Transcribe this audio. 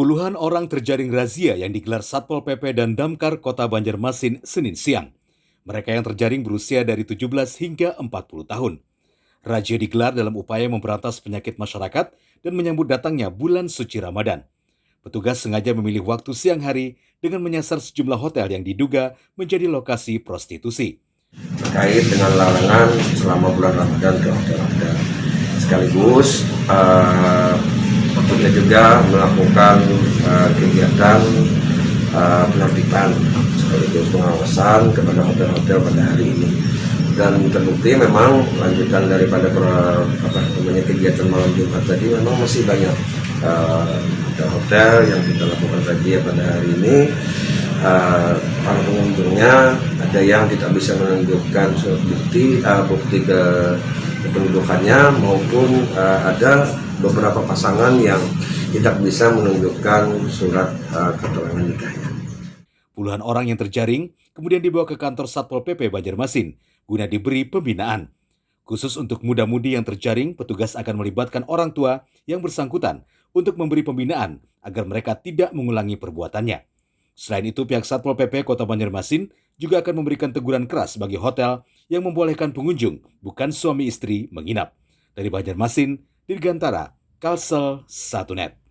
Puluhan orang terjaring razia yang digelar Satpol PP dan Damkar Kota Banjarmasin Senin siang. Mereka yang terjaring berusia dari 17 hingga 40 tahun. Razia digelar dalam upaya memberantas penyakit masyarakat dan menyambut datangnya bulan suci Ramadan. Petugas sengaja memilih waktu siang hari dengan menyasar sejumlah hotel yang diduga menjadi lokasi prostitusi. Terkait dengan larangan selama bulan Ramadan ke hotel-hotel. Sekaligus tentunya juga melakukan kegiatan penertiban sekaligus pengawasan kepada hotel-hotel pada hari ini. Dan terbukti memang lanjutan daripada kegiatan malam Jumat tadi memang masih banyak hotel-hotel yang kita lakukan razia pada hari ini. Para pengunjungnya ada yang tidak bisa menunjukkan bukti kependudukannya maupun ada beberapa pasangan yang tidak bisa menunjukkan surat keterangan nikahnya. Puluhan orang yang terjaring kemudian dibawa ke kantor Satpol PP Banjarmasin guna diberi pembinaan. Khusus untuk muda-mudi yang terjaring, petugas akan melibatkan orang tua yang bersangkutan untuk memberi pembinaan agar mereka tidak mengulangi perbuatannya. Selain itu, pihak Satpol PP Kota Banjarmasin juga akan memberikan teguran keras bagi hotel yang membolehkan pengunjung, bukan suami istri, menginap. Dari Banjarmasin, Dirgantara, Kalsel 1net.